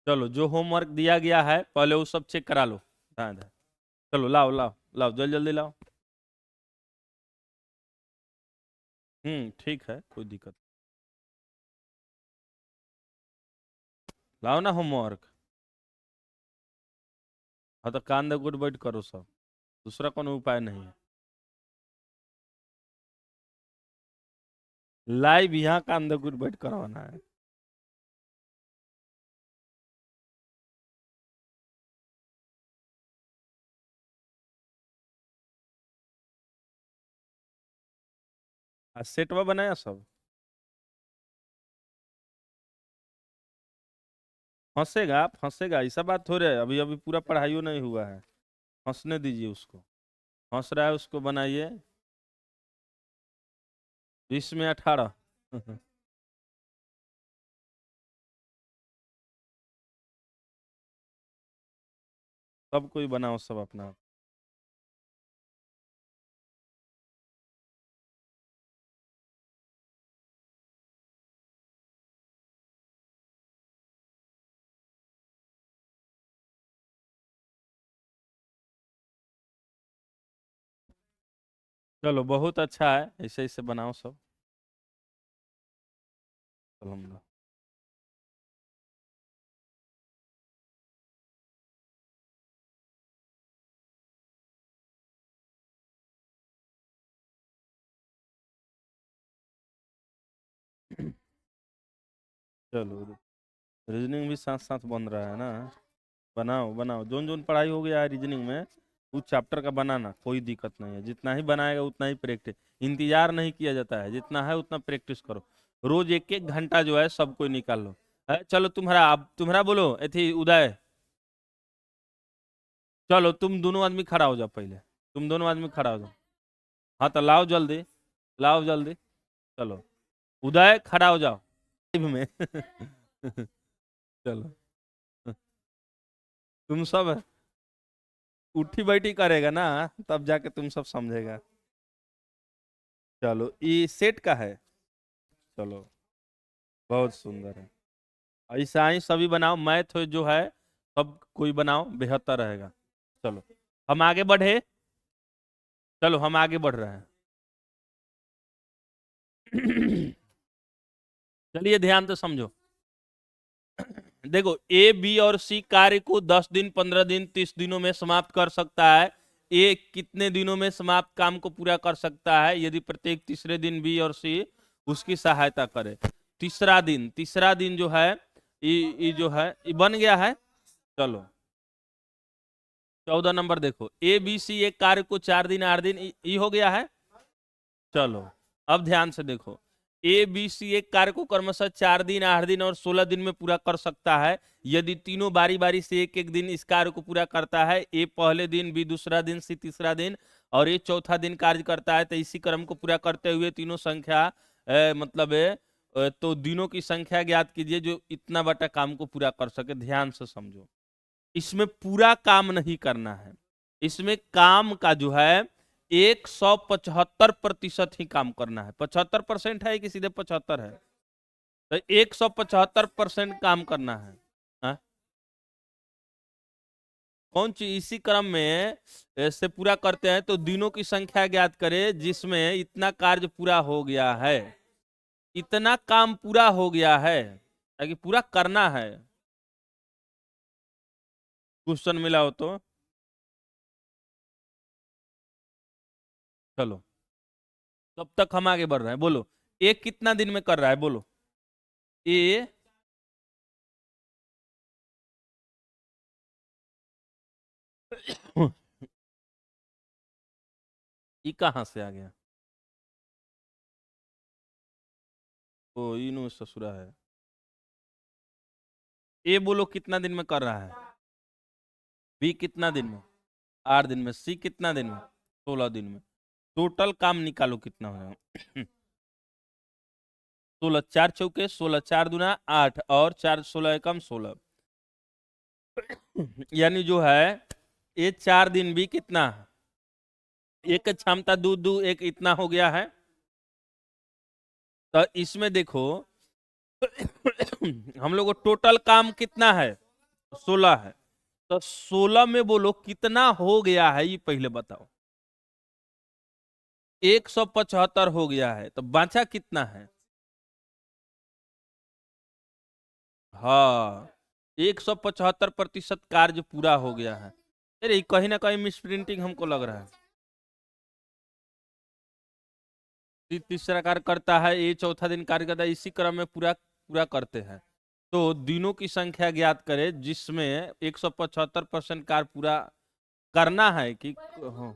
चलो जो होमवर्क दिया गया है पहले वो सब चेक करा लो। हाँ, हाँ। चलो लाओ लाओ लाओ, जल्दी जल्दी लाओ। ठीक है, कोई दिक्कत। लाओ ना होमवर्क। हाँ तो कान दे गुड बैठ करो सब, दूसरा कोनो उपाय नहीं है। लाइव यहाँ कान दे गुड बैठ करवाना है। सेटवा बनाया सब। फंसेगा फंसेगा, ऐसा बात थोड़े है, अभी अभी पूरा पढ़ाइयो नहीं हुआ है। हंसने दीजिए उसको। हंस रहा है उसको बनाइए। 20 में 18। सब कोई बनाओ सब अपना। चलो बहुत अच्छा है, ऐसे ऐसे बनाओ सब। चलो हम लोग। चलो रीजनिंग भी साथ साथ बन रहा है ना। बनाओ बनाओ, जोन जोन पढ़ाई हो गया है रीजनिंग में उस चैप्टर का बनाना, कोई दिक्कत नहीं है। जितना ही बनाएगा उतना ही प्रैक्टिस। इंतजार नहीं किया जाता है, जितना है उतना प्रैक्टिस करो। रोज एक एक घंटा जो है सब कोई निकाल लो। चलो तुम्हारा, अब तुम्हारा बोलो एथी उदय। चलो तुम दोनों आदमी खड़ा हो जाओ पहले। तुम दोनों आदमी खड़ा हो जाओ। हाँ तो लाओ जल्दी, लाओ जल्दी। चलो उदय खड़ा हो जाओ लाइव में। चलो तुम सब उठी बैठी करेगा ना, तब जाके तुम सब समझेगा। चलो ये सेट का है। चलो बहुत सुंदर है। ऐसा ही सभी बनाओ, मैथ जो है सब कोई बनाओ, बेहतर रहेगा। चलो हम आगे बढ़े। चलो हम आगे बढ़ रहे हैं। चलिए ध्यान से समझो। देखो ए बी और सी कार्य को 10 दिन 15 दिन 30 दिनों में समाप्त कर सकता है। ए कितने दिनों में समाप्त काम को पूरा कर सकता है यदि प्रत्येक तीसरे दिन बी और सी उसकी सहायता करे। तीसरा दिन जो है ये जो है ये बन गया है। चलो 14 नंबर देखो, ए बी सी एक कार्य को 4 दिन 8 दिन ये हो गया है। चलो अब ध्यान से देखो, ए बी सी एक कार्य को क्रमशः 4 दिन 8 दिन और 16 दिन में पूरा कर सकता है यदि तीनों बारी बारी से एक एक दिन इस कार्य को पूरा करता है। ए पहले दिन, बी दूसरा दिन, सी तीसरा दिन और ये चौथा दिन कार्य करता है। तो इसी क्रम को पूरा करते हुए तीनों संख्या मतलब तो दिनों की संख्या ज्ञात कीजिए जो इतना बड़ा काम को पूरा कर सके। ध्यान से समझो, इसमें पूरा काम नहीं करना है। इसमें काम का जो है 175% ही काम करना है। 75% है कि सीधे 75 है? तो 175% काम करना है। हाँ? कौन चीज इसी क्रम में से पूरा करते हैं तो दिनों की संख्या ज्ञात करें जिसमें इतना कार्य पूरा हो गया है। इतना काम पूरा हो गया है ताकि पूरा करना है। क्वेश्चन मिला हो तो चलो तब तक हम आगे बढ़ रहे हैं। बोलो ए कितना दिन में कर रहा है? बोलो ए। ये कहाँ से आ गया? ओ इनू ससुरा है। ए बोलो कितना दिन में कर रहा है? बी कितना दिन में? 8 दिन में। सी कितना दिन में? 16 दिन में। टोटल काम निकालो कितना हो जाएगा। 16 4 चौके 16, 4 दूना 8 और 4 16 एकम 16। यानी जो है ये 4 दिन भी कितना, एक क्षमता दू दू एक इतना हो गया है। तो इसमें देखो हम लोग को टोटल काम कितना है? 16 है। तो 16 में बोलो कितना हो गया है, ये पहले बताओ। 175 हो गया है, तो बचा कितना है? हाँ, 175% कार्य पूरा हो गया है। अरे कहीं ना कहीं मिस प्रिंटिंग हमको लग रहा है। तीसरा कार्य करता है, ये चौथा दिन कार्य करता है, इसी क्रम में पूरा पूरा करते हैं। तो दिनों की संख्या ज्ञात करें जिसमें 175% कार्य पूरा करना है कि हाँ।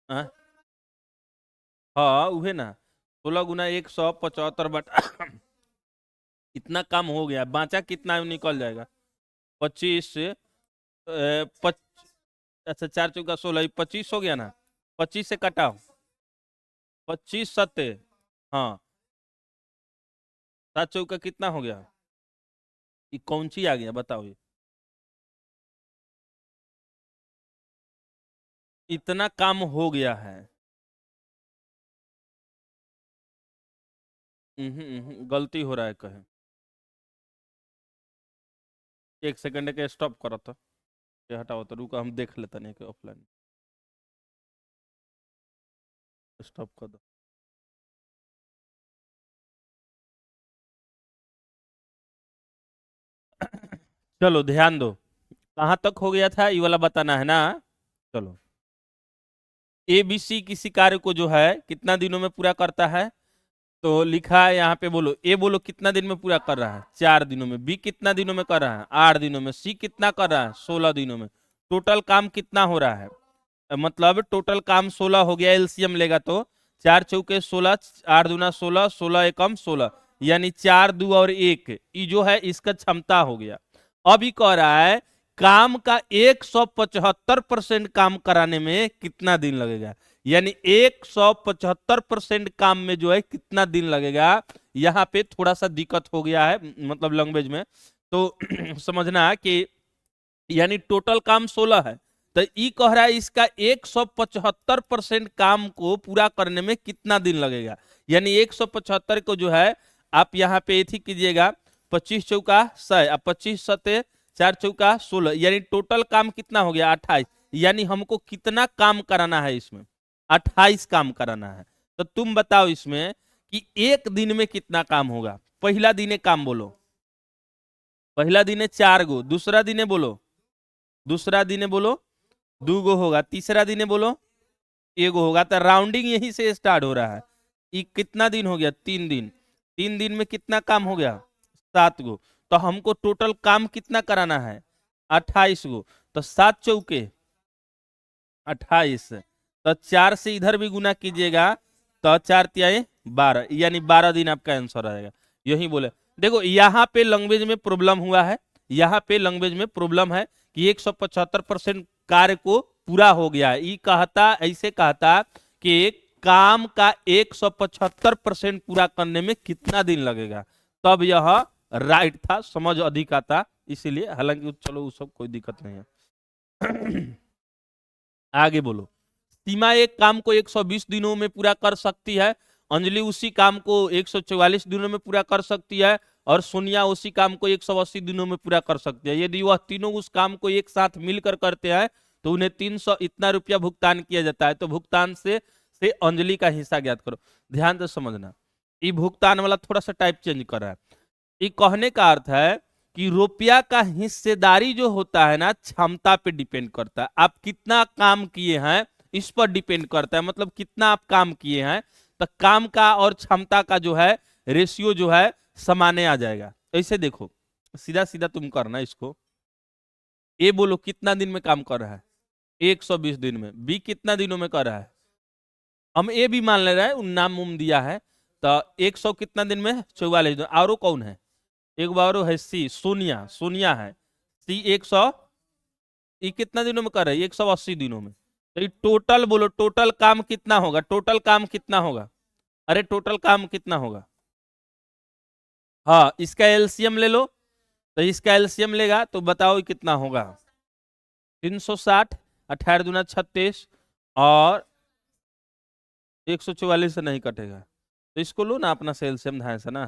हाँ, हाँ उहे ना, 16 गुना 175 बट इतना काम हो गया, बाँचा कितना निकल जाएगा? 25 से अच्छा 4 × 4 = 25 हो गया ना। 25 से कटाओ, 25 × 7 हाँ, 7 × 4 कितना हो गया? ये कौन सी आ गया बताओ ये? इतना काम हो गया है। गलती हो रहा है कहे। एक सेकंड के स्टॉप करो तो, ये हटाओ तो, रुको हम देख लेते नहीं कि ऑफलाइन। स्टॉप कर दो। चलो ध्यान दो, कहाँ तक हो गया था ये वाला बताना है ना। चलो, ABC किसी कार्य को जो है कितना दिनों में पूरा करता है? तो लिखा है यहाँ पे, बोलो ए, बोलो कितना दिन में पूरा कर रहा है? 4 दिनों में। बी कितना दिनों में कर रहा है? 8 दिनों में। सी कितना कर रहा है? 16 दिनों में। टोटल काम कितना हो रहा है? मतलब टोटल काम 16 हो गया, एलसीएम लेगा तो 4 × 4 = 16, 8 × 2 = 16, 16 × 1 = 16, यानी 4 2 और 1, ये जो है इसका क्षमता हो गया। अब ये कह रहा है काम का 175% काम कराने में कितना दिन लगेगा, यानी 175% काम में जो है कितना दिन लगेगा। यहाँ पे थोड़ा सा दिक्कत हो गया है, मतलब लैंग्वेज में, तो समझना कि यानी टोटल काम 16 है, तो ई कह रहा है इसका 175% काम को पूरा करने में कितना दिन लगेगा। यानी 175 को जो है आप यहाँ पे एथी कीजिएगा, 25 × 4 = 100, अब 25 × 7 = 4 × 4 = 16, यानी टोटल काम कितना हो गया? 28। यानी हमको कितना काम कराना है इसमें? 28 काम कराना है। तो तुम बताओ इसमें कि एक दिन में कितना काम होगा? पहला दिन काम बोलो, पहला दिन 4 गो, दूसरा दिन बोलो, दूसरा दिन बोलो 2 गो होगा, तीसरा दिन बोलो 1 गो होगा। तो राउंडिंग यहीं से स्टार्ट हो रहा है। ये कितना दिन हो गया? 3 दिन। 3 दिन में कितना काम हो गया? 7 गो। तो हमको टोटल काम कितना कराना है? 28 गो। तो 7 × 4 = 28, तो 4 से इधर भी गुना कीजिएगा, तो 4 × 3 = 12, यानी 12 दिन आपका आंसर आएगा। यही बोले। देखो यहाँ पे लैंग्वेज में प्रॉब्लम हुआ है, यहाँ पे लैंग्वेज में प्रॉब्लम है कि 175% कार्य को पूरा हो गया है। ये कहता, ऐसे कहता कि काम का 175% पूरा करने में कितना दिन लगेगा, तब यह राइट था, समझ अधिक आता इसीलिए। हालांकि चलो वो सब कोई दिक्कत नहीं है। आगे बोलो, सीमा एक काम को 120 दिनों में पूरा कर सकती है, अंजलि उसी काम को 144 दिनों में पूरा कर सकती है, और सोनिया उसी काम को 180 दिनों में पूरा कर सकती है। यदि वह तीनों उस काम को एक साथ मिलकर करते हैं तो उन्हें 300 इतना रुपया भुगतान किया जाता है। तो भुगतान से अंजलि का हिस्सा ज्ञात करो। ध्यान से समझना, ये भुगतान वाला थोड़ा सा टाइप चेंज कर रहा है। ये कहने का अर्थ है कि रुपया का हिस्सेदारी जो होता है ना, क्षमता पे डिपेंड करता है। आप कितना काम किए हैं इस पर डिपेंड करता है, मतलब कितना आप काम किए हैं, तो काम का और क्षमता का जो है रेशियो जो है समाने आ जाएगा। ऐसे देखो, सीधा सीधा तुम करना इसको। ए बोलो कितना दिन में काम कर रहा है? 120 दिन में। बी कितना दिनों में कर रहा है? हम ए भी मान ले रहे हैं, उन नाम उम दिया है। तो 100 कितना दिन में? 44 दिन। और कौन है? एक बार है सी, सोनिया, सोनिया है। सी 100, ये कितना दिनों में कर रहा है? 180 दिनों में। तो ये टोटल बोलो, टोटल काम कितना होगा? टोटल काम कितना होगा? अरे टोटल काम कितना होगा? हाँ, इसका एलसीएम ले लो, तो इसका एलसीएम लेगा तो बताओ ये कितना होगा? 360, 18×2 = 36, और 144 से नहीं कटेगा, तो इसको लो ना अपना से एलसीएम, ध्यान से ना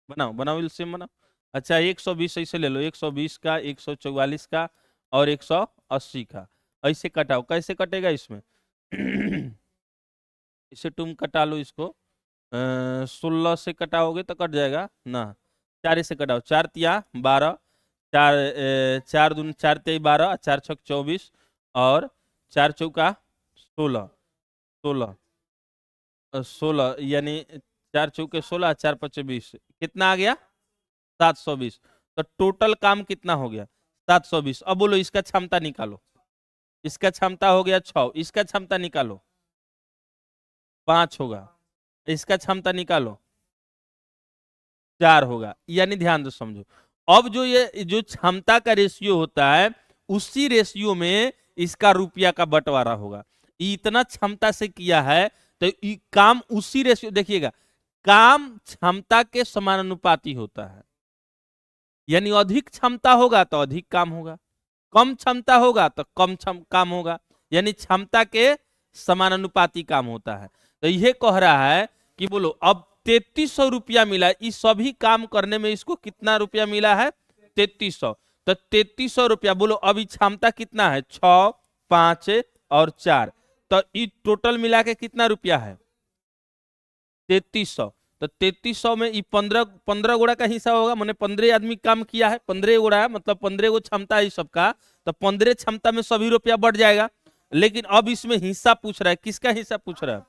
बनाओ, बनाओ एलसीएम बनाओ। अच्छा 120 ऐसे ले लो, 120 का, 144 का और 180 का, ऐसे कटाओ। कैसे कटेगा इसमें? इसे तुम कटा लो इसको, 16 से कटाओगे तो कट जाएगा ना, 4 से कटाओ, 4 तिया 12, 4 4 दून 4 तेई 12, 4 छक 24 और 4 चौका 16, 16 16 यानी 4 चौके 16, 4 पचे 20, कितना आ गया? 720। तो टोटल काम कितना हो गया? 720। अब बोलो इसका क्षमता निकालो। इसका क्षमता हो गया 6, इसका क्षमता निकालो 5 होगा, इसका क्षमता निकालो 4 होगा। यानी ध्यान से समझो, अब ये जो क्षमता का रेशियो होता है उसी रेशियो में इसका रुपया का बंटवारा होगा। इतना क्षमता से किया है तो काम उसी रेशियो, देखिएगा काम क्षमता के समानुपाती होता है, यानी अधिक क्षमता होगा तो अधिक काम होगा, कम क्षमता होगा तो कम काम होगा, यानी क्षमता के समानुपाती काम होता है। तो यह कह रहा है कि बोलो अब 3300 रुपया मिला, इस सभी काम करने में इसको कितना रुपया मिला है? 3300। तो 3300 रुपया, बोलो अभी क्षमता कितना है? 6, 5 और 4, तो ये टोटल मिला के कितना रुपया है? 3300। तो 3300 में ये 15 गुणा का हिस्सा होगा, मैंने 15 आदमी काम किया है, 15 गुणा है मतलब 15 गो क्षमता है सबका, तो 15 क्षमता में सभी रुपया बढ़ जाएगा। लेकिन अब इसमें हिस्सा पूछ रहा है, किसका हिस्सा पूछ रहा है?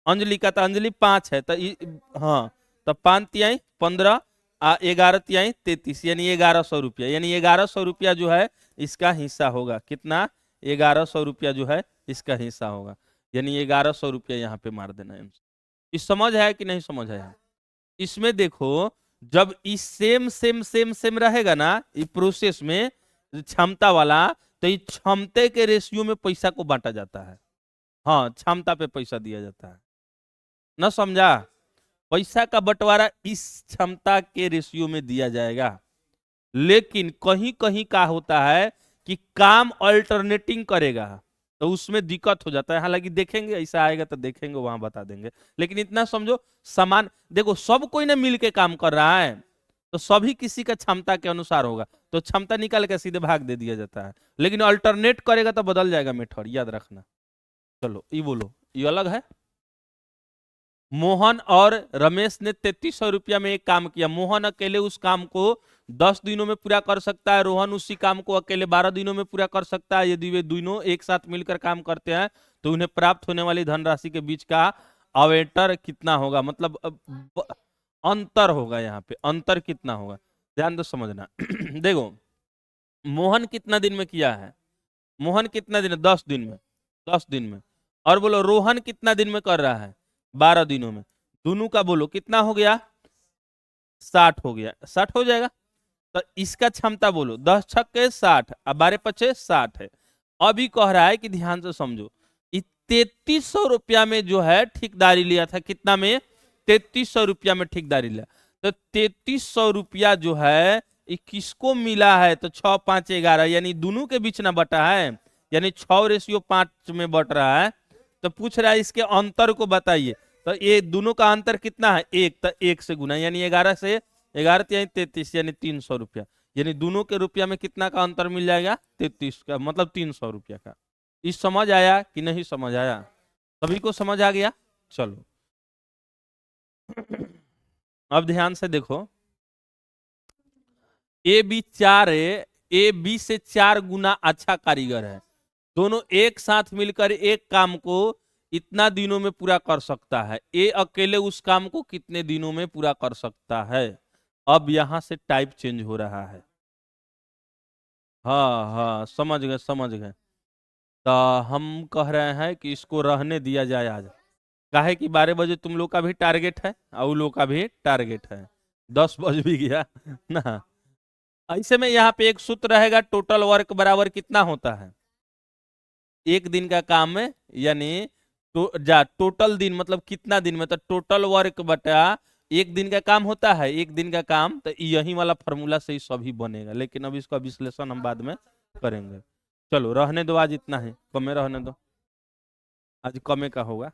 अंजलि का। तो अंजलि 5 है, तो हाँ, तो 5 तिहाई 15 11 तिहाई 33, यानी 1100 रुपया, यानी 1100 रुपया जो है इसका हिस्सा होगा। कितना? 1100 रुपया जो है इसका हिस्सा होगा, यानी 1100 रुपया यहाँ पे मार देना है। इस समझ है कि नहीं समझ आया? इसमें देखो जब इस सेम सेम सेम सेम रहेगा ना इस प्रोसेस में क्षमता वाला, तो इस क्षमते के रेशियो में पैसा को बांटा जाता है। हाँ, क्षमता पे पैसा दिया जाता है, ना समझा? पैसा का बंटवारा इस क्षमता के रेशियो में दिया जाएगा। लेकिन कहीं कहीं का होता है कि काम अल्टरनेटिंग करेगा, तो उसमें दिक्कत हो जाता है। हालांकि देखेंगे, ऐसा आएगा तो देखेंगे, वहां बता देंगे। लेकिन इतना समझो, समान देखो सब कोई ना मिल के काम कर रहा है, तो सभी किसी का क्षमता के अनुसार होगा, तो क्षमता निकाल के सीधे भाग दे दिया जाता है। लेकिन अल्टरनेट करेगा तो बदल जाएगा मेथड, याद रखना। चलो ये बोलो, ये अलग है। मोहन और रमेश ने 3300 रुपया में एक काम किया। मोहन अकेले उस काम को 10 दिनों में पूरा कर सकता है, रोहन उसी काम को अकेले 12 दिनों में पूरा कर सकता है। यदि वे दोनों एक साथ मिलकर काम करते हैं तो उन्हें प्राप्त होने वाली धनराशि के बीच का अवेटर कितना होगा, मतलब अंतर होगा। यहाँ पे अंतर कितना होगा, ध्यान दो समझना। देखो मोहन कितना दिन में किया है? मोहन कितना दिन? 10 दिन में, 10 दिन में। और बोलो रोहन कितना दिन में कर रहा है? 12 दिनों में। दोनों का बोलो कितना हो गया? 60 हो गया, 60 हो जाएगा। तो इसका क्षमता बोलो 10 छक्के 60 और 12 पचे 60 है। अभी कह रहा है कि ध्यान से समझो, 3300 रुपया में जो है ठेकेदारी लिया था, कितना में? 3300 रुपया में ठेकेदारी लिया। तो 3300 रुपया जो है ये किसको मिला है? तो 6, 5, 11, यानी दोनों के बीच ना बटा है, यानी 6:5 में बट रहा है। तो पूछ रहा है इसके अंतर को बताइए। तो ये दोनों का अंतर कितना है? 1, तो 1 से गुना, यानी 11 से 11 यानी 33, यानी 300 रुपया, यानी दोनों के रुपया में कितना का अंतर मिल जाएगा? 33 का, मतलब 300 रुपया का। इस समझ आया कि नहीं समझ आया? सभी को समझ आ गया? चलो अब ध्यान से देखो, ए बी से 4 गुना अच्छा कारीगर है। दोनों एक साथ मिलकर एक काम को इतना दिनों में पूरा कर सकता है। ए अकेले उस काम को कितने दिनों में पूरा कर सकता है? अब यहां से टाइप चेंज हो रहा है। हाँ हाँ, समझ गए समझ गए। तो हम कह रहे हैं कि इसको रहने दिया जाए आज, काहे कि 12 बजे तुम लोग का भी टारगेट है और उन लोग का भी टारगेट है। 10 बज भी गया ना। ऐसे में यहाँ पे एक सूत्र रहेगा, टोटल वर्क बराबर कितना होता है? एक दिन का काम में, यानी टोटल दिन मतलब कितना दिन में, तो टोटल वर्क बटा एक दिन का काम होता है, एक दिन का काम। तो यही वाला फॉर्मूला से ही सभी बनेगा, लेकिन अब इसका विश्लेषण हम बाद में करेंगे। चलो रहने दो, आज इतना है, कमे रहने दो, आज कमे का होगा।